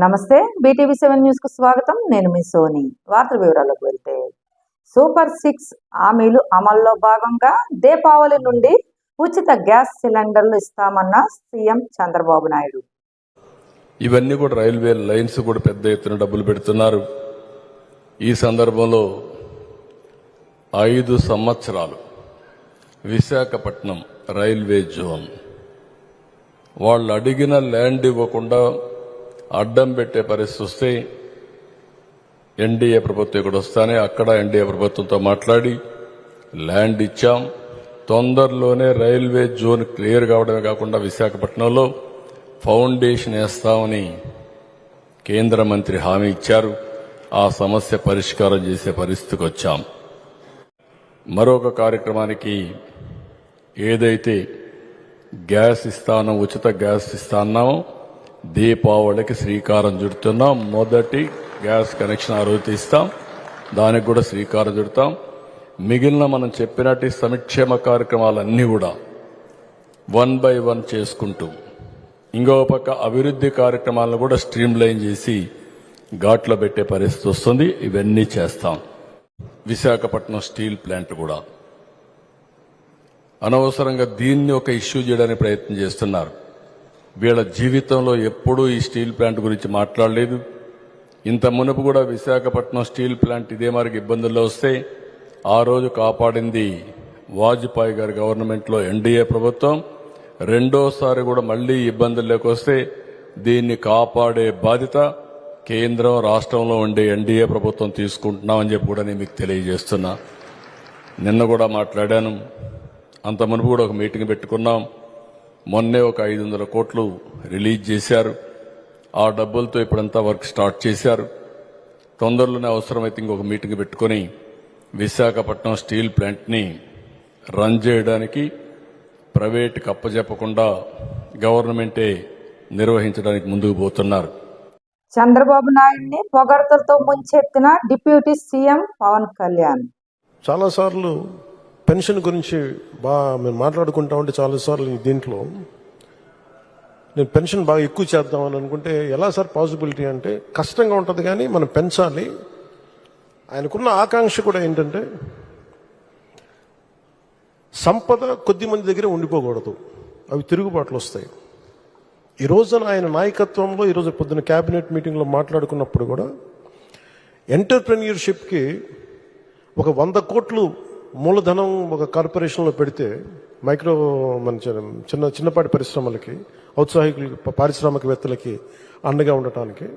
నమస్తే. BTV7 news కు స్వాగతం. నేను మీ సోని. వార్తల వివరాలకు వెళ్తే, సూపర్ 6 హామీలు అమల్లో భాగంగా దీపావళి నుండి ఉచిత గ్యాస్ సిలిండర్లు ఇస్తామన్న సీఎం చంద్రబాబు నాయుడు. ఇవన్నీ కూడా రైల్వే లైన్స్ కూడా పెద్ద ఎత్తున డబ్బులు పెడుతున్నారు. ఈ సందర్భంలో 5 సంవత్సరాలు విశాఖపట్నం రైల్వే జోన్ వాళ్ళు అడిగిన ల్యాండ్ ఇవ్వకుండా అడ్డం పెట్టే పరిస్థితి వస్తే ఎన్డీఏ ప్రభుత్వం ఇక్కడ వస్తానే అక్కడ ఎన్డీఏ ప్రభుత్వంతో మాట్లాడి ల్యాండ్ ఇచ్చాం. తొందరలోనే రైల్వే జోన్ క్లియర్ కావడమే కాకుండా విశాఖపట్నంలో ఫౌండేషన్ వేస్తామని కేంద్ర మంత్రి హామీ ఇచ్చారు. ఆ సమస్య పరిష్కారం చేసే పరిస్థితికి వచ్చాం. మరొక కార్యక్రమానికి ఏదైతే గ్యాస్ ఇస్తానో ఉచిత గ్యాస్ ఇస్తాన్నామో దీపావళికి శ్రీకారం చుడుతున్నాం. మొదటి గ్యాస్ కనెక్షన్ ఆ రోజు ఇస్తాం. దానికి కూడా శ్రీకారం చుడతాం. మిగిలిన మనం చెప్పినట్టు సంక్షేమ కార్యక్రమాలన్నీ కూడా 1 by 1 చేసుకుంటూ ఇంకో పక్క అభివృద్ధి కార్యక్రమాలను కూడా స్ట్రీమ్ లైన్ చేసి ఘాట్లో పెట్టే పరిస్థితి వస్తుంది. ఇవన్నీ చేస్తాం. విశాఖపట్నం స్టీల్ ప్లాంట్ కూడా అనవసరంగా దీన్ని ఒక ఇష్యూ చేయడానికి ప్రయత్నం చేస్తున్నారు. వీళ్ళ జీవితంలో ఎప్పుడూ ఈ స్టీల్ ప్లాంట్ గురించి మాట్లాడలేదు. ఇంత మునుపు కూడా విశాఖపట్నం స్టీల్ ప్లాంట్ ఇదే మరికి ఇబ్బందుల్లో వస్తే ఆ రోజు కాపాడింది వాజ్పేయి గారి గవర్నమెంట్లో ఎన్డీఏ ప్రభుత్వం. రెండోసారి కూడా మళ్లీ ఇబ్బందుల్లోకి వస్తే దీన్ని కాపాడే బాధ్యత కేంద్రం రాష్ట్రంలో ఉండే ఎన్డీఏ ప్రభుత్వం తీసుకుంటున్నామని చెప్పి కూడా నేను మీకు తెలియజేస్తున్నా. నిన్న కూడా మాట్లాడాను. అంత మునుపు కూడా ఒక మీటింగ్ పెట్టుకున్నాం. మొన్నే ఒక 500 కోట్లు రిలీజ్ చేశారు. ఆ డబ్బులతో ఇప్పుడంతా వర్క్ స్టార్ట్ చేశారు. తొందరలోనే అవసరమైతే ఇంకొక మీటింగ్ పెట్టుకుని విశాఖపట్నం స్టీల్ ప్లాంట్ని రన్ చేయడానికి ప్రైవేట్కి అప్పచెప్పకుండా గవర్నమెంటే నిర్వహించడానికి ముందుకు పోతున్నారు. చంద్రబాబు నాయుడిని పొగడ్తలతో ముంచెత్తిన డిప్యూటీ సీఎం పవన్ కళ్యాణ్. చాలాసార్లు పెన్షన్ గురించి మేము మాట్లాడుకుంటా ఉంటే చాలాసార్లు దీంట్లో నేను పెన్షన్ బాగా ఎక్కువ చేద్దామని అనుకుంటే ఎలా సార్ పాసిబిలిటీ అంటే కష్టంగా ఉంటుంది, కానీ మనం పెంచాలి. ఆయనకున్న ఆకాంక్ష కూడా ఏంటంటే సంపద కొద్ది మంది దగ్గర ఉండిపోకూడదు, అవి తిరుగుబాట్లు వస్తాయి. ఈ రోజున ఆయన నాయకత్వంలో ఈరోజు పొద్దున క్యాబినెట్ మీటింగ్లో మాట్లాడుకున్నప్పుడు కూడా ఎంటర్ప్రెన్యూర్షిప్కి ఒక 100 కోట్లు మూలధనం ఒక కార్పొరేషన్లో పెడితే మైక్రో మన చిన్నపాటి పరిశ్రమలకి, ఔత్సాహికులకి, పారిశ్రామికవేత్తలకి అండగా ఉండటానికి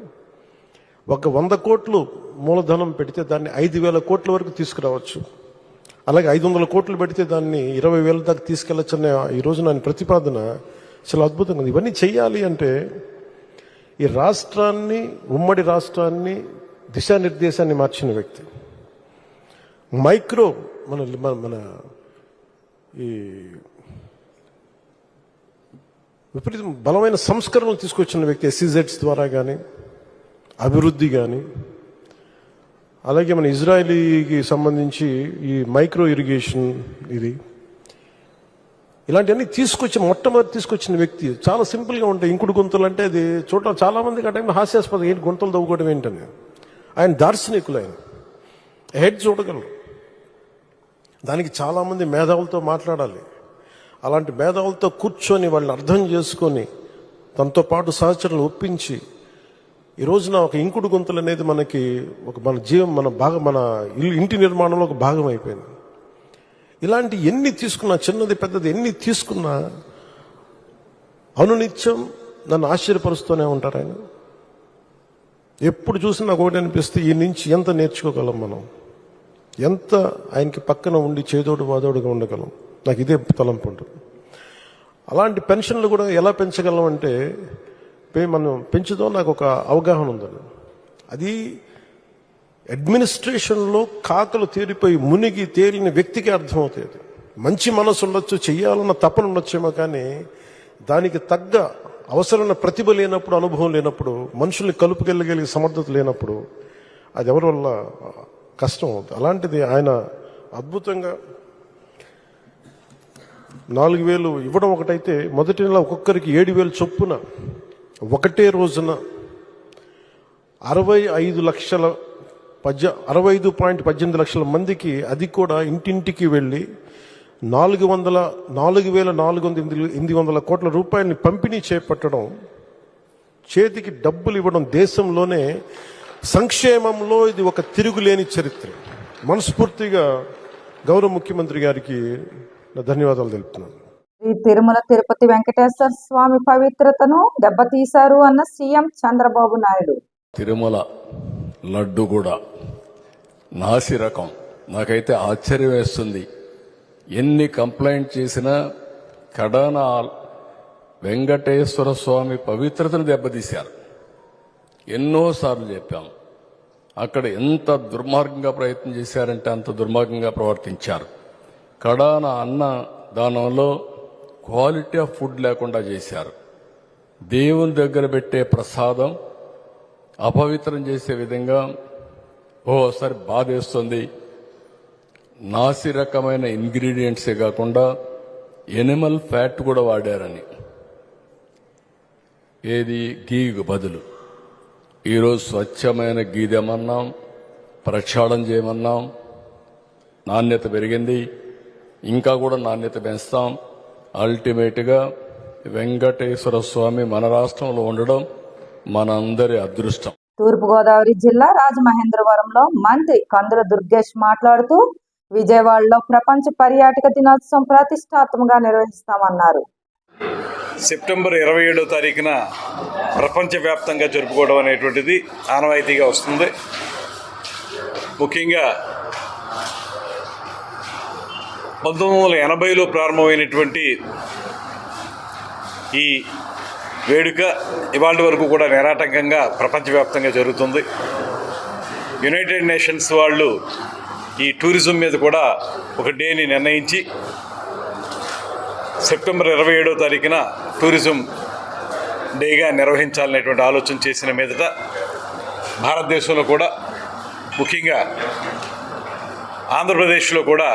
ఒక 100 కోట్లు మూలధనం పెడితే దాన్ని 5,000 కోట్ల వరకు తీసుకురావచ్చు. అలాగే 500 కోట్లు పెడితే దాన్ని 20,000 దాకా తీసుకెళ్లొచ్చనే ఈ రోజు నా ప్రతిపాదన చాలా అద్భుతంగా ఉంది. ఇవన్నీ చెయ్యాలి అంటే ఈ రాష్ట్రాన్ని, ఉమ్మడి రాష్ట్రాన్ని దిశానిర్దేశాన్ని మార్చిన వ్యక్తి, మైక్రో మన మన ఈ విపరీతం బలమైన సంస్కరణలు తీసుకొచ్చిన వ్యక్తి, SEZs ద్వారా కానీ అభివృద్ధి కానీ, అలాగే మన ఇజ్రాయలీకి సంబంధించి ఈ మైక్రో ఇరిగేషన్ ఇలాంటివన్నీ మొట్టమొదటి తీసుకొచ్చిన వ్యక్తి. చాలా సింపుల్గా ఉంటాయి. ఇంకుడు గుంతలు అంటే అది చూడటం చాలా మందికి ఆ టైంలో హాస్యాస్పదం, ఏంటి గుంతలు తవ్వుకోవడం ఏంటని. ఆయన దార్శనికులు, ఆయన హెడ్ చూడగలరు. దానికి చాలామంది మేధావులతో మాట్లాడాలి. అలాంటి మేధావులతో కూర్చొని వాళ్ళని అర్థం చేసుకొని తనతో పాటు సహచరులు ఒప్పించి ఈ రోజున ఒక ఇంకుడు గుంతలు అనేది మనకి ఒక మన ఇంటి నిర్మాణంలో ఒక భాగం అయిపోయింది. ఇలాంటి ఎన్ని తీసుకున్నా, చిన్నది పెద్దది ఎన్ని తీసుకున్నా అనునిత్యం నన్ను ఆశ్చర్యపరుస్తూనే ఉంటారు ఆయన. ఎప్పుడు చూసినా నాకు ఒకటి అనిపిస్తే ఈ నుంచి ఎంత నేర్చుకోగలం మనం, ఎంత ఆయనకి పక్కన ఉండి చేదోడు వాదోడుగా ఉండగలం. నాకు ఇదే తలంపు ఉంటుంది. అలాంటి పెన్షన్లు కూడా ఎలా పెంచగలం అంటే మనం పెంచుదాం, నాకు ఒక అవగాహన ఉందని. అది అడ్మినిస్ట్రేషన్లో కాకలు తేలిపోయి మునిగి తేలిన వ్యక్తికి అర్థమవుతుంది. మంచి మనసు ఉండొచ్చు, చెయ్యాలన్న తపన ఉండొచ్చేమో, కానీ దానికి తగ్గ అవసరమైన ప్రతిభ లేనప్పుడు, అనుభవం లేనప్పుడు, మనుషుల్ని కలుపుకెళ్ళగలిగే సమర్థత లేనప్పుడు అది ఎవరి వల్ల కష్టం అవుతుంది. అలాంటిది ఆయన అద్భుతంగా 4,000 ఇవ్వడం ఒకటైతే, మొదటి నెల ఒక్కొక్కరికి 7,000 చొప్పున ఒకటే రోజున 65.18 లక్షల మందికి, అది కూడా ఇంటింటికి వెళ్ళి 4,400 కోట్ల రూపాయలని పంపిణీ చేపట్టడం, చేతికి డబ్బులు ఇవ్వడం, దేశంలోనే సంక్షేమంలో ఇది ఒక తిరుగులేని చరిత్ర. మనస్ఫూర్తిగా గౌరవ ముఖ్యమంత్రి గారికి నా ధన్యవాదాలు తెలుపుతున్నాను. ఈ తిరుమల తిరుపతి వెంకటేశ్వర స్వామి పవిత్రతను దెబ్బతీశారు అన్న సీఎం చంద్రబాబు నాయుడు. తిరుమల లడ్డు కూడా నాసి రకం. నాకైతే ఆశ్చర్యం వేస్తుంది. ఎన్ని కంప్లైంట్ చేసినా కడాన వెంకటేశ్వర స్వామి పవిత్రతను దెబ్బతీశారు. ఎన్నోసార్లు చెప్పాం. అక్కడ ఎంత దుర్మార్గంగా ప్రయత్నం చేశారంటే అంత దుర్మార్గంగా ప్రవర్తించారు. కడాన అన్న దానంలో క్వాలిటీ ఆఫ్ ఫుడ్ లేకుండా చేశారు. దేవుని దగ్గర పెట్టే ప్రసాదం అపవిత్రం చేసే విధంగా ఓసారి బాధేస్తుంది. నాసి రకమైన ఇంగ్రీడియంట్సే కాకుండా ఎనిమల్ ఫ్యాట్ కూడా వాడారని. ఏది గీకు బదులు ఈరోజు స్వచ్ఛమైన గీ తెమన్నాం, ప్రక్షాళన చేయమన్నాం. నాణ్యత పెరిగింది, ఇంకా కూడా నాణ్యత పెంచుతాం. అల్టిమేట్గా వెంకటేశ్వర స్వామి మన రాష్ట్రంలో ఉండడం మనందరి అదృష్టం. తూర్పుగోదావరి జిల్లా రాజమహేంద్రవరంలో మంత్రి కందుల దుర్గేష్ మాట్లాడుతూ విజయవాడలో ప్రపంచ పర్యాటక దినోత్సవం ప్రతిష్టాత్మకంగా నిర్వహిస్తామన్నారు. సెప్టెంబర్ 27వ తారీఖున ప్రపంచవ్యాప్తంగా జరుపుకోవడం అనేటువంటిది ఆనవాయితీగా వస్తుంది. ముఖ్యంగా 1980లో ప్రారంభమైనటువంటి ఈ వేడుక ఇవాళ వరకు కూడా నిరాటంకంగా ప్రపంచవ్యాప్తంగా జరుగుతుంది. యునైటెడ్ నేషన్స్ వాళ్ళు ఈ టూరిజం మీద కూడా ఒక డేని నిర్ణయించి సెప్టెంబర్ 27వ తారీఖున టూరిజం డేగా నిర్వహించాలనేటువంటి ఆలోచన చేసిన మీదట భారతదేశంలో కూడా, ముఖ్యంగా ఆంధ్రప్రదేశ్లో కూడా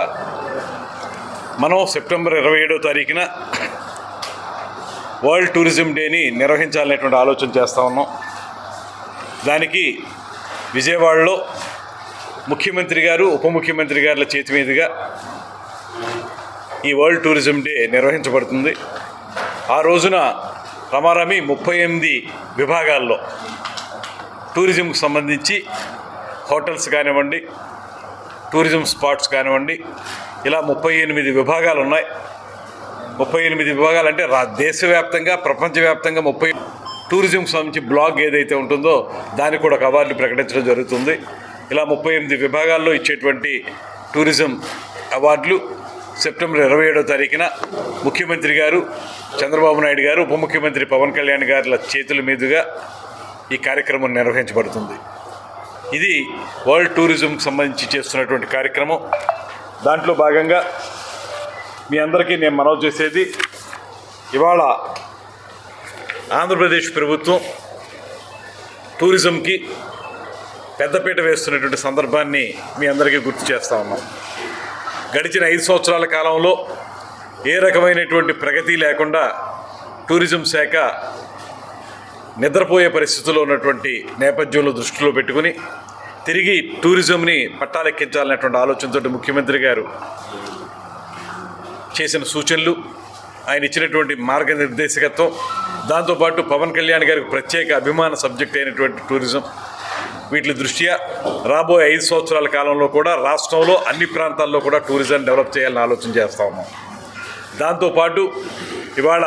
మనం సెప్టెంబర్ 27వ తారీఖున వరల్డ్ టూరిజం డేని నిర్వహించాలనేటువంటి ఆలోచన చేస్తూ ఉన్నాం. దానికి విజయవాడలో ముఖ్యమంత్రి గారు, ఉప ముఖ్యమంత్రి గారుల చేతి మీదుగా ఈ వరల్డ్ టూరిజం డే నిర్వహించబడుతుంది. ఆ రోజున రమారమి 38 విభాగాల్లో టూరిజంకు సంబంధించి హోటల్స్ కానివ్వండి, టూరిజం స్పాట్స్ కానివ్వండి, ఇలా 38 విభాగాలు ఉన్నాయి. 38 విభాగాలు అంటే దేశవ్యాప్తంగా, ప్రపంచవ్యాప్తంగా 30 టూరిజంకి సంబంధించి బ్లాగ్ ఏదైతే ఉంటుందో దానికి కూడా ఒక అవార్డు ప్రకటించడం జరుగుతుంది. ఇలా 38 విభాగాల్లో ఇచ్చేటువంటి టూరిజం అవార్డులు సెప్టెంబర్ 27వ తారీఖున ముఖ్యమంత్రి గారు చంద్రబాబు నాయుడు గారు, ఉప ముఖ్యమంత్రి పవన్ కళ్యాణ్ గారుల చేతుల మీదుగా ఈ కార్యక్రమం నిర్వహించబడుతుంది. ఇది వరల్డ్ టూరిజంకి సంబంధించి చేస్తున్నటువంటి కార్యక్రమం. దాంట్లో భాగంగా మీ అందరికీ నేను మనవి చేసేది, ఇవాళ ఆంధ్రప్రదేశ్ ప్రభుత్వం టూరిజంకి పెద్దపీట వేస్తున్నటువంటి సందర్భాన్ని మీ అందరికీ గుర్తు చేస్తా ఉన్నాం. గడిచిన 5 సంవత్సరాల కాలంలో ఏ రకమైనటువంటి ప్రగతి లేకుండా టూరిజం శాఖ నిద్రపోయే పరిస్థితుల్లో ఉన్నటువంటి నేపథ్యంలో దృష్టిలో పెట్టుకుని తిరిగి టూరిజంని పట్టాలెక్కించాలనేటువంటి ఆలోచనతో ముఖ్యమంత్రి గారు చేసిన సూచనలు, ఆయన ఇచ్చినటువంటి మార్గనిర్దేశకత్వం, దాంతోపాటు పవన్ కళ్యాణ్ గారికి ప్రత్యేక అభిమాన సబ్జెక్ట్ అయినటువంటి టూరిజం, వీటి దృష్ట్యా రాబోయే 5 సంవత్సరాల కాలంలో కూడా రాష్ట్రంలో అన్ని ప్రాంతాల్లో కూడా టూరిజం డెవలప్ చేయాలని ఆలోచన చేస్తూ ఉన్నాం. దాంతోపాటు ఇవాళ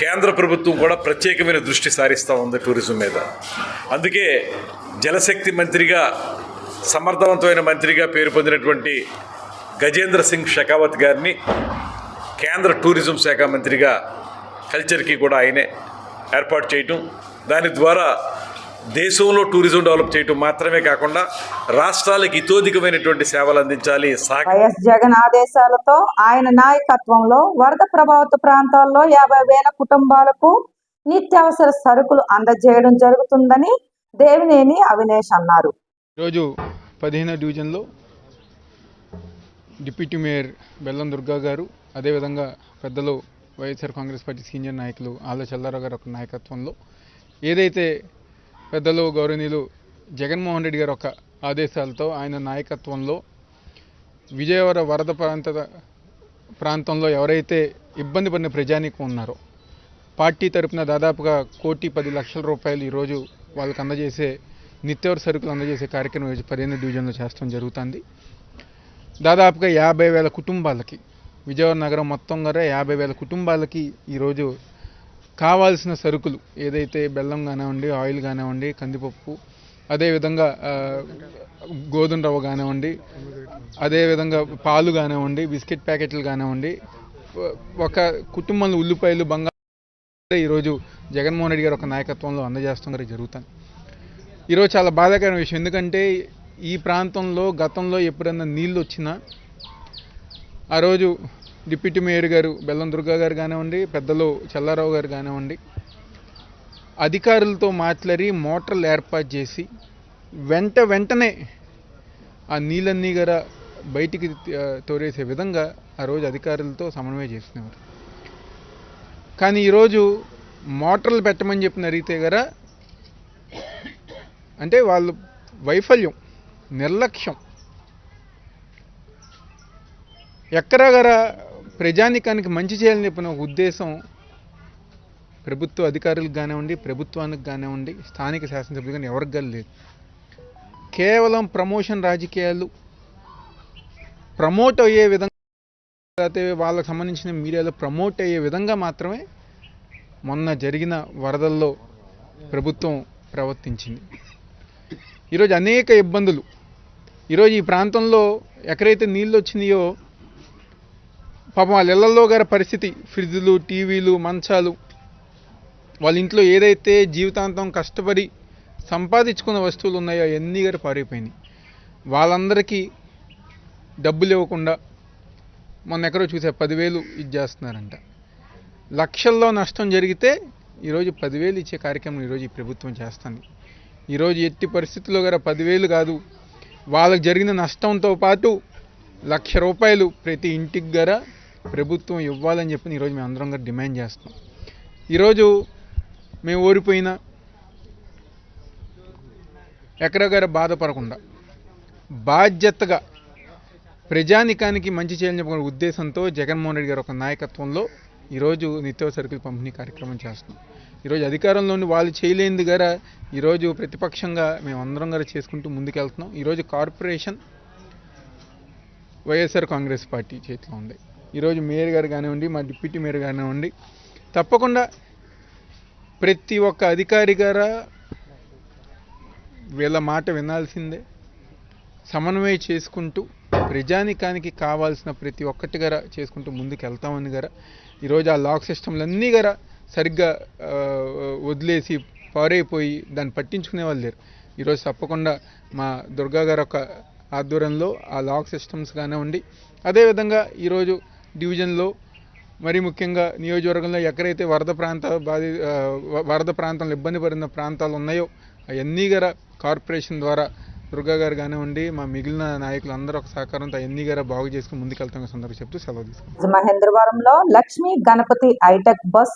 కేంద్ర ప్రభుత్వం కూడా ప్రత్యేకమైన దృష్టి సారిస్తూ ఉంది టూరిజం మీద. అందుకే జలశక్తి మంత్రిగా, సమర్థవంతమైన మంత్రిగా పేరు పొందినటువంటి గజేంద్ర సింగ్ షెకావత్ గారిని కేంద్ర టూరిజం శాఖ మంత్రిగా కల్చర్కి కూడా ఆయనే ఏర్పాటు చేయటం, దాని ద్వారా దేశంలో టూరిజం డెవలప్ చేయటం మాత్రమే కాకుండా రాష్ట్రాలకు ఇతోధికమైనటువంటి సేవలు అందించాలి. వైఎస్ జగన్ ఆదేశాలతో ఆయన నాయకత్వంలో వరద ప్రభావిత ప్రాంతాల్లో 50,000 కుటుంబాలకు నిత్యావసర సరుకులు అందజేయడం జరుగుతుందని దేవినేని అవినేష్ అన్నారు. ఈరోజు 15వ డివిజన్లో డిప్యూటీ మేయర్ బెల్లం దుర్గా గారు, అదేవిధంగా పెద్దలు వైఎస్ఆర్ కాంగ్రెస్ పార్టీ సీనియర్ నాయకులు ఆళ్ళ చల్లారావు గారు ఒక నాయకత్వంలో ఏదైతే పెద్దలు గౌరవనీయులు జగన్మోహన్ రెడ్డి గారి ఒక ఆదేశాలతో ఆయన నాయకత్వంలో విజయవాడ వరద ప్రాంతంలో ఎవరైతే ఇబ్బంది పడిన ప్రజానీకం ఉన్నారో పార్టీ తరపున దాదాపుగా 1,10,00,000 రూపాయలు ఈరోజు వాళ్ళకి అందజేసే నిత్యావసర సరుకులు అందజేసే కార్యక్రమం 15 డివిజన్లో చేస్తాం జరుగుతుంది. దాదాపుగా 50,000 కుటుంబాలకి విజయవాడ నగరం మొత్తం కూడా 50,000 కుటుంబాలకి ఈరోజు కావాల్సిన సరుకులు ఏదైతే బెల్లం కానివ్వండి, ఆయిల్ కానివ్వండి, కందిపప్పు, అదేవిధంగా గోధుమ రవ్వ కానివ్వండి, అదేవిధంగా పాలు కానివ్వండి, బిస్కెట్ ప్యాకెట్లు కానివ్వండి, ఒక కుటుంబంలో ఉల్లిపాయలు, బంగాళ ఈరోజు జగన్మోహన్ రెడ్డి గారు ఒక నాయకత్వంలో అందజేస్తాం జరుగుతుంది. ఈరోజు చాలా బాధాకరమైన విషయం. ఎందుకంటే ఈ ప్రాంతంలో గతంలో ఎప్పుడన్నా నీళ్ళు వచ్చినా ఆ రోజు డిప్యూటీ మేయర్ గారు బెల్లం దుర్గా గారు కానివ్వండి, పెద్దలు చెల్లారావు గారు కానివ్వండి, అధికారులతో మాట్లాడి మోటార్లు ఏర్పాటు చేసి వెంటనే ఆ నీళ్ళన్నీ గారా బయటికి తోరేసే విధంగా ఆ రోజు అధికారులతో సమన్వయం చేస్తున్నారు. కానీ ఈరోజు మోటార్లు పెట్టమని చెప్పిన అడిగితే గారా అంటే వాళ్ళు వైఫల్యం, నిర్లక్ష్యం, ఎక్కడా గారా ప్రజానికానికి మంచి చేయాలని చెప్పిన ఒక ఉద్దేశం ప్రభుత్వ అధికారులకు కానివ్వండి, ప్రభుత్వానికి కానివ్వండి, స్థానిక శాసనసభ్యులు కానీ ఎవరికి కానీ లేదు. కేవలం ప్రమోషన్ రాజకీయాలు ప్రమోట్ అయ్యే విధంగా, వాళ్ళకు సంబంధించిన మీడియాలో ప్రమోట్ అయ్యే విధంగా మాత్రమే మొన్న జరిగిన వరదల్లో ప్రభుత్వం ప్రవర్తించింది. ఈరోజు అనేక ఇబ్బందులు. ఈరోజు ఈ ప్రాంతంలో ఎక్కడైతే నీళ్ళు వచ్చినాయో పాపం వాళ్ళ ఇళ్లలో గారి పరిస్థితి, ఫ్రిడ్జ్లు, టీవీలు, మంచాలు, వాళ్ళ ఇంట్లో ఏదైతే జీవితాంతం కష్టపడి సంపాదించుకున్న వస్తువులు ఉన్నాయో అవన్నీ గారు పారైపోయినాయి. వాళ్ళందరికీ డబ్బులు ఇవ్వకుండా మొన్న ఎక్కడో చూసా 10,000 ఇచ్చేస్తున్నారంట. లక్షల్లో నష్టం జరిగితే ఈరోజు 10,000 ఇచ్చే కార్యక్రమం ఈరోజు ఈ ప్రభుత్వం చేస్తుంది. ఈరోజు ఎట్టి పరిస్థితుల్లో గారు 10,000 కాదు, వాళ్ళకి జరిగిన నష్టంతో పాటు ₹1,00,000 ప్రతి ఇంటికి గారా ప్రభుత్వం ఇవ్వాలని చెప్పి ఈరోజు మేము అందరం గారు డిమాండ్ చేస్తాం. ఈరోజు మేము ఓడిపోయినా ఎక్కడ గారు బాధపడకుండా బాధ్యతగా ప్రజానికానికి మంచి చేయాలని చెప్పిన ఉద్దేశంతో జగన్మోహన్ రెడ్డి గారు ఒక నాయకత్వంలో ఈరోజు నిత్యావసర సరుకుల పంపిణీ కార్యక్రమం చేస్తున్నాం. ఈరోజు అధికారంలోని వాళ్ళు చేయలేనిది గారా ఈరోజు ప్రతిపక్షంగా మేము అందరం గారు చేసుకుంటూ ముందుకెళ్తున్నాం. ఈరోజు కార్పొరేషన్ వైఎస్ఆర్ కాంగ్రెస్ పార్టీ చేతిలో ఉంది. ఈరోజు మేయర్ గారు కానివ్వండి, మా డిప్యూటీ మేయర్ కానివ్వండి, తప్పకుండా ప్రతి ఒక్క అధికారి గారా వీళ్ళ మాట వినాల్సిందే. సమన్వయం చేసుకుంటూ ప్రజానికానికి కావాల్సిన ప్రతి ఒక్కటి గారా చేసుకుంటూ ముందుకు వెళ్తామని గారా ఈరోజు ఆ లాక్ సిస్టమ్లన్నీ గారా సరిగ్గా వదిలేసి పారైపోయి దాన్ని పట్టించుకునే వాళ్ళు లేరు. ఈరోజు తప్పకుండా మా దుర్గా గారు ఒక ఆధ్వర్యంలో ఆ లాక్ సిస్టమ్స్ కానివ్వండి, అదేవిధంగా ఈరోజు డివిజన్లో మరి ముఖ్యంగా నియోజకవర్గంలో ఎక్కడైతే వరద ప్రాంతంలో ఇబ్బంది పడిన ప్రాంతాలు ఉన్నాయో అవన్నీ గారా కార్పొరేషన్ ద్వారా దుర్గా గారు కానివ్వండి, మా మిగిలిన నాయకులు అందరూ ఒక సహకారంతో అవన్నీ గారా బాగు చేసుకుని ముందుకెళ్తాం సందర్భంగా చెప్తూ సెలవు తీసుకుంటాం. మహేంద్రవరంలో Lakshmi Ganapathi hitech bus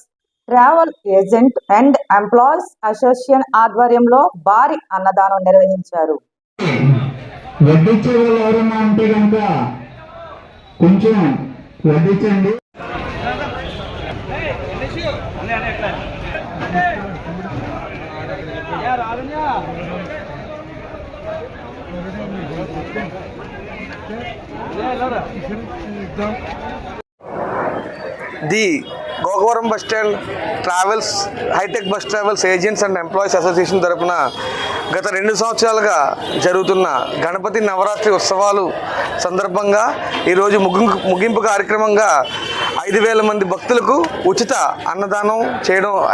travel agent and employees association ఆధ్వర్యంలో భారీ అన్నదానం నిర్వహించారు. వడ్డించే వాళ్ళు ఎవరన్నా ఉంటే కనుక కొంచెం వడ్డించండి. The Gokavaram bus stand travels hitech bus travels agents and employees association తరఫున గత 2 సంవత్సరాలుగా జరుగుతున్న గణపతి నవరాత్రి ఉత్సవాలు సందర్భంగా ఈరోజు ముగింపు కార్యక్రమంగా 5,000 మంది భక్తులకు ఉచిత అన్నదానం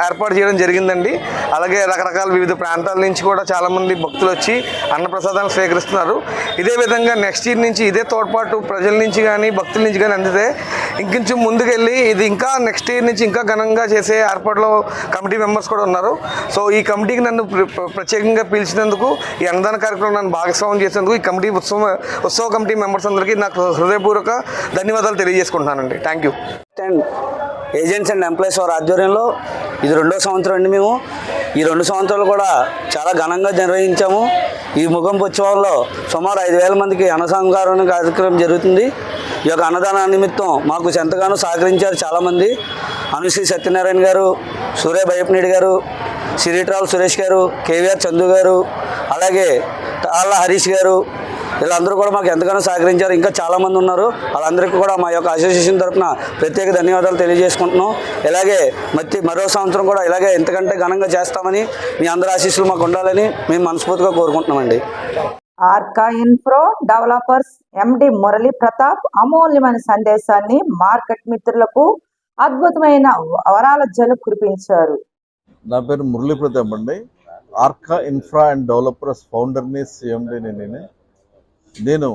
ఏర్పాటు చేయడం జరిగిందండి. అలాగే రకరకాల వివిధ ప్రాంతాల నుంచి కూడా చాలామంది భక్తులు వచ్చి అన్నప్రసాదాలను స్వీకరిస్తున్నారు. ఇదే విధంగా నెక్స్ట్ ఇయర్ నుంచి ఇదే తోడ్పాటు ప్రజల నుంచి కానీ భక్తుల నుంచి కానీ అందితే ఇంకొంచెం ముందుకెళ్ళి ఇది ఇంకా నెక్స్ట్ ఇయర్ నుంచి ఇంకా ఘనంగా చేసే ఏర్పాట్లో కమిటీ మెంబర్స్ కూడా ఉన్నారు. సో ఈ కమిటీకి నన్ను ప్రత్యేకంగా పిలిచినందుకు, ఈ అన్నదాన కార్యక్రమం నన్ను భాగస్వామ్యం చేసినందుకు ఈ కమిటీ ఉత్సవ కమిటీ మెంబర్స్ అందరికీ నాకు హృదయపూర్వక ధన్యవాదాలు తెలియజేసుకుంటున్నానండి. Thank you. Agents and employees వారి ఆధ్వర్యంలో ఇది 2వ సంవత్సరం అండి. మేము ఈ 2 సంవత్సరాలు కూడా చాలా ఘనంగా నిర్వహించాము. ఈ ముగింపు ఉత్సవంలో సుమారు 5,000 మందికి అన్నసంస్కారం కార్యక్రమం జరుగుతుంది. ఈ యొక్క అన్నదాన నిమిత్తం మాకు ఎంతగానో సహకరించారు చాలామంది. అనుశ్రీ సత్యనారాయణ గారు, సూర్య భయపనేడి గారు, సిరిట్రాల్ సురేష్ గారు, కేవీఆర్ చందు గారు, అలాగే తాళ్ళ హరీష్ గారు, వీళ్ళందరూ కూడా మాకు ఎంతగానో సహకరించారు. ఇంకా చాలామంది ఉన్నారు. వాళ్ళందరికీ కూడా మా యొక్క అసోసియేషన్ తరఫున ప్రత్యేక ధన్యవాదాలు తెలియజేసుకుంటున్నాం. ఇలాగే మరో సంవత్సరం కూడా ఇలాగే ఎంతకంటే ఘనంగా చేస్తామని మీ అందరి ఆశీస్సులు మాకు ఉండాలని మేము మనస్ఫూర్తిగా కోరుకుంటున్నామండి. ఆర్కా ఇన్ఫ్రో డెవలపర్స్ ఎండి మురళీ ప్రతాప్ అమూల్యమైన సందేశాన్ని మార్కెట్ మిత్రులకు అద్భుతమైన వరాల జలు కురిపించారు. నా పేరు మురళీ ప్రతాప్ అండి. ఆర్కా ఇన్ఫ్రా అండ్ డెవలపర్స్ ఫౌండర్ని, సిఎండిని. నేను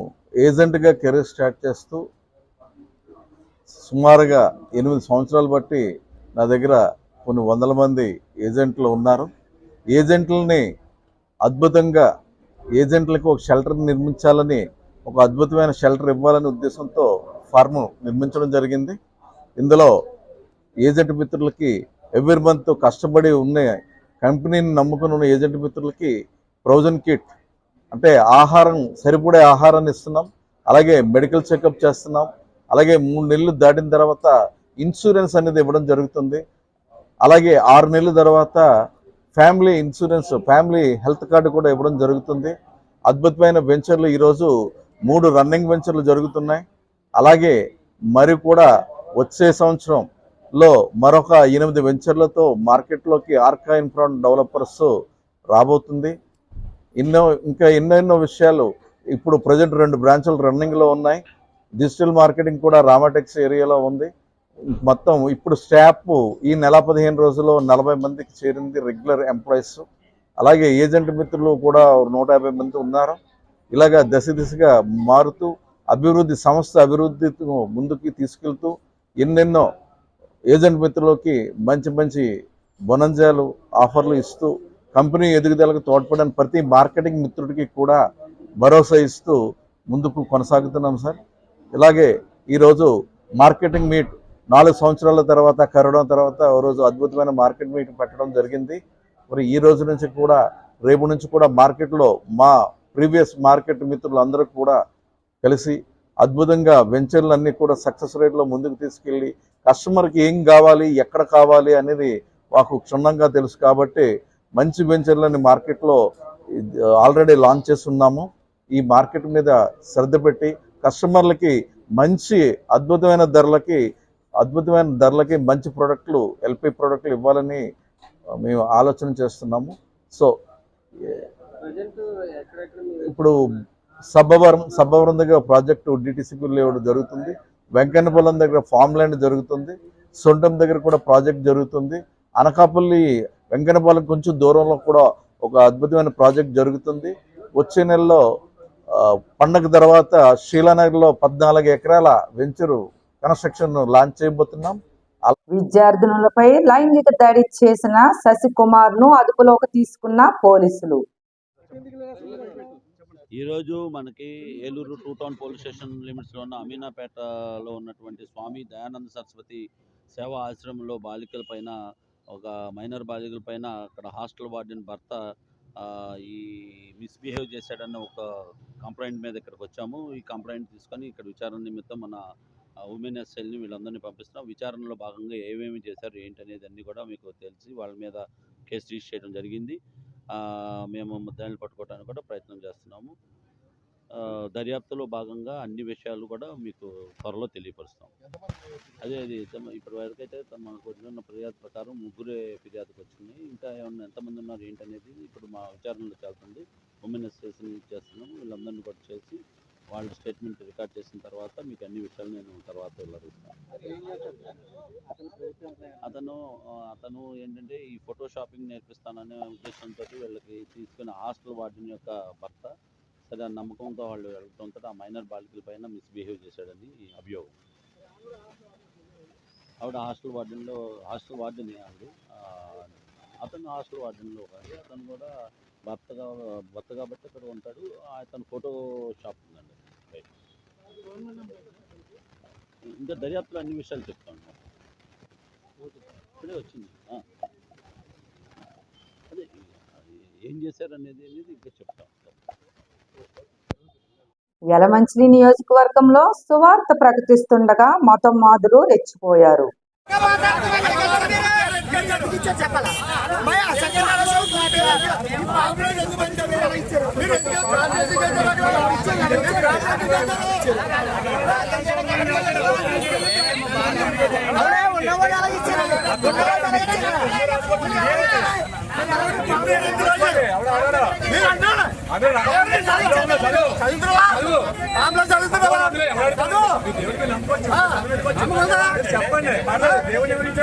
ఏజెంట్గా కెరీర్ స్టార్ట్ చేస్తూ సుమారుగా 8 సంవత్సరాలు బట్టి నా దగ్గర కొన్ని వందల మంది ఏజెంట్లు ఉన్నారు. ఏజెంట్లని అద్భుతంగా ఏజెంట్లకు ఒక షెల్టర్ నిర్మించాలని, ఒక అద్భుతమైన షెల్టర్ ఇవ్వాలనే ఉద్దేశంతో ఫార్మ్ నిర్మించడం జరిగింది. ఇందులో ఏజెంట్ మిత్రులకి ఎవ్రీ మంత్ కష్టపడి ఉన్న కంపెనీని నమ్ముకుని ఉన్న ఏజెంట్ మిత్రులకి ప్రొవిజన్ కిట్ అంటే ఆహారం, సరిపడే ఆహారాన్ని ఇస్తున్నాం. అలాగే మెడికల్ చెకప్ చేస్తున్నాం. అలాగే 3 నెలలు దాటిన తర్వాత ఇన్సూరెన్స్ అనేది ఇవ్వడం జరుగుతుంది. అలాగే 6 నెలల తర్వాత family insurance, family health card కూడా ఇవ్వడం జరుగుతుంది. అద్భుతమైన వెంచర్లు ఈరోజు 3 రన్నింగ్ వెంచర్లు జరుగుతున్నాయి. అలాగే మరి కూడా వచ్చే సంవత్సరంలో మరొక 8 వెంచర్లతో మార్కెట్లోకి ఆర్కా ఇన్ఫ్రా డెవలపర్స్ రాబోతుంది. ఇంకా ఎన్నెన్నో విషయాలు. ఇప్పుడు ప్రజెంట్ 2 బ్రాంచులు రన్నింగ్లో ఉన్నాయి. డిజిటల్ మార్కెటింగ్ కూడా రామాటెక్స్ ఏరియాలో ఉంది. మొత్తం ఇప్పుడు స్టాఫ్ ఈ నెల 15 రోజుల్లో 40 మందికి చేరింది రెగ్యులర్ ఎంప్లాయీస్. అలాగే ఏజెంట్ మిత్రులు కూడా 150 మంది ఉన్నారు. ఇలాగా దశగా మారుతూ సంస్థ అభివృద్ధి ముందుకు తీసుకెళ్తూ ఎన్నెన్నో ఏజెంట్ మిత్రులకి మంచి బొనంజాలు ఆఫర్లు ఇస్తూ కంపెనీ ఎదుగుదలకు తోడ్పడని ప్రతి మార్కెటింగ్ మిత్రుడికి కూడా భరోసా ఇస్తూ ముందుకు కొనసాగుతున్నాం సార్. ఇలాగే ఈరోజు మార్కెటింగ్ మీట్ 4 సంవత్సరాల తర్వాత కరోనా తర్వాత రోజు అద్భుతమైన మార్కెట్ మీట్ పెట్టడం జరిగింది. మరి ఈ రోజు నుంచి కూడా రేపు నుంచి కూడా మార్కెట్లో మా ప్రీవియస్ మార్కెట్ మిత్రులందరూ కూడా కలిసి అద్భుతంగా వెంచర్లన్నీ కూడా సక్సెస్ రేట్లో ముందుకు తీసుకెళ్ళి కస్టమర్కి ఏం కావాలి, ఎక్కడ కావాలి అనేది మాకు క్షుణ్ణంగా తెలుసు కాబట్టి మంచి వెంచర్లని మార్కెట్లో ఆల్రెడీ లాంచ్ చేస్తున్నాము. ఈ మార్కెట్ మీద శ్రద్ధ పెట్టి కస్టమర్లకి మంచి అద్భుతమైన ధరలకి మంచి ప్రోడక్ట్లు, ఎల్పి ప్రోడక్ట్లు ఇవ్వాలని మేము ఆలోచన చేస్తున్నాము. సో ఇప్పుడు సబ్బవరం దగ్గర ప్రాజెక్టు డిటిసిపి లేఅవుట్ జరుగుతుంది. వెంకన్నపల్లం దగ్గర ఫామ్ ల్యాండ్ జరుగుతుంది. సొంటం దగ్గర కూడా ప్రాజెక్ట్ జరుగుతుంది. అనకాపల్లి వెంకన్నపాలెం కొంచెం దూరంలో కూడా ఒక అద్భుతమైన ప్రాజెక్ట్ జరుగుతుంది. వచ్చే నెలలో పండగ తర్వాత శీలానగర్లో 14 ఎకరాల వెంచరు కన్స్ట్రక్షన్ లాంచ్ చేయబోతున్నాం. విద్యార్థినులపై లైంగిక దాడి చేసిన శశికుమార్ ను అదుపులోకి తీసుకున్న పోలీసులు. ఈరోజు మనకి ఏలూరు 2 టౌన్ పోలీస్ స్టేషన్ లిమిట్స్లో ఉన్న అమీనాపేటలో ఉన్నటువంటి స్వామి దయానంద సరస్వతి సేవా ఆశ్రమంలో బాలికల పైన, ఒక మైనర్ బాలికల పైన అక్కడ హాస్టల్ వార్డెన్ భర్త ఈ మిస్బిహేవ్ చేశాడన్న ఒక కంప్లైంట్ మీద ఇక్కడికి వచ్చాము. ఈ కంప్లైంట్ తీసుకొని ఇక్కడ విచారణ నిమిత్తం మన ఉమెన్ ఎస్ఎల్ని వీళ్ళందరినీ పంపిస్తున్నాం. విచారణలో భాగంగా ఏమేమి చేశారు ఏంటనేది అన్నీ కూడా మీకు తెలిసి వాళ్ళ మీద కేసు రిజిస్టర్ చేయడం జరిగింది. మేము ముద్దాయిల్ని పట్టుకోవడానికి కూడా ప్రయత్నం చేస్తున్నాము. దర్యాప్తులో భాగంగా అన్ని విషయాలు కూడా మీకు త్వరలో తెలియపరుస్తాం. అదే ఇప్పటి వరకు అయితే మనకు వచ్చిన ఫిర్యాదు ప్రకారం 3 ఫిర్యాదుకు వచ్చినాయి. ఇంకా ఏమన్నా ఎంతమంది ఉన్నారు ఏంటనేది ఇప్పుడు మా విచారణలో చేస్తుంది. ఉమెన్ ఎస్ఎస్ని చేస్తున్నాము. వీళ్ళందరినీ కూడా చేసి వాళ్ళ స్టేట్మెంట్ రికార్డ్ చేసిన తర్వాత మీకు అన్ని విషయాలు నేను తర్వాత వివరిస్తాను. అతను ఏంటంటే ఈ ఫోటో షాపింగ్ నేర్పిస్తాననే ఉద్దేశంతో వీళ్ళకి తీసుకున్న హాస్టల్ వార్డెన్ యొక్క భర్త సరే నమ్మకంతో వాళ్ళు వెళ్ళడంతో ఆ మైనర్ బాలికల పైన మిస్బిహేవ్ చేశాడని అభియోగం. ఆవిడ హాస్టల్ వార్డెన్ ఆవిడ, అతను హాస్టల్ వార్డెన్లో అతను కూడా భర్త కాబట్టి ఇక్కడ ఉంటాడు. అతను ఫోటో షాప్ ఉందండి. ఇంకా దర్యాప్తులో అన్ని విషయాలు చెప్తాను. ఇప్పుడే వచ్చింది. ఏం చేశారు అనేది ఇంకా చెప్తాం. యలమంచిలి నియోజకవర్గంలో సువార్త ప్రకటిస్తుండగా మతోన్మాదులు రెచ్చిపోయారు. చెప్పండి దేవుని గురించి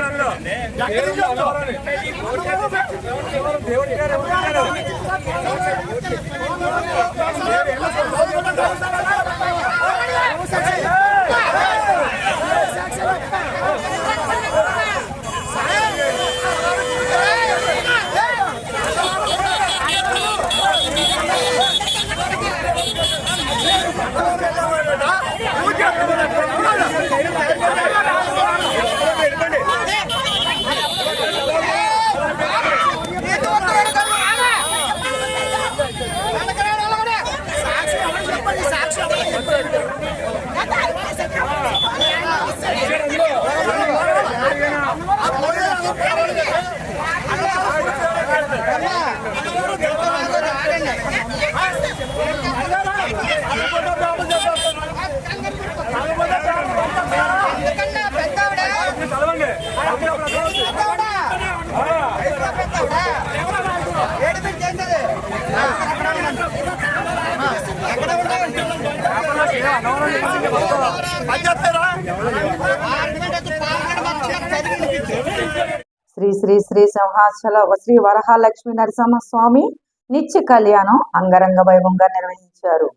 శ్రీ శ్రీ శ్రీ సింహాచల శ్రీ వరహాలక్ష్మి నరసింహస్వామి నిత్య కళ్యాణం అంగరంగ వైభవంగా నిర్వహించారు.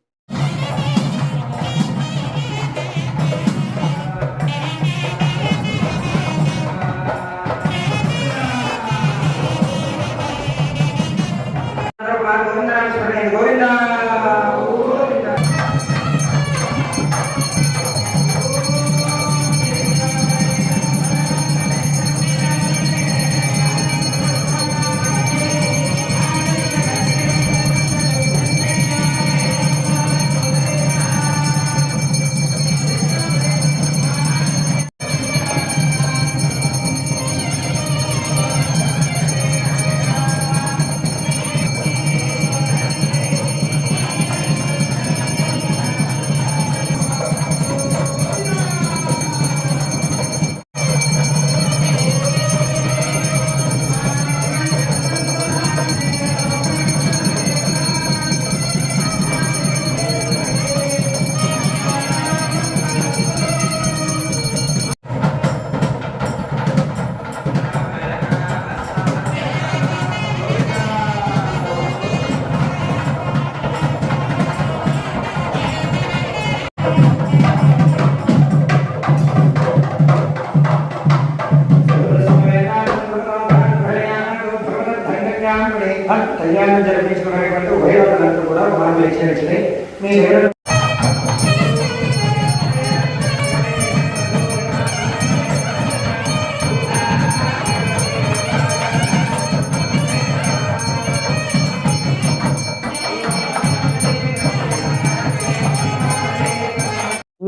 కళ్యాణం జరిపించుకునేటువంటి వయోవృద్ధులందరూ కూడా మనం హెచ్చరించింది. మీరు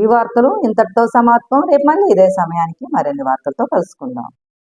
ఈ వార్తలు ఇంతటితో సమాప్తం. రేపు మళ్ళీ ఇదే సమయానికి మరిన్ని వార్తలతో కలుసుకుందాం.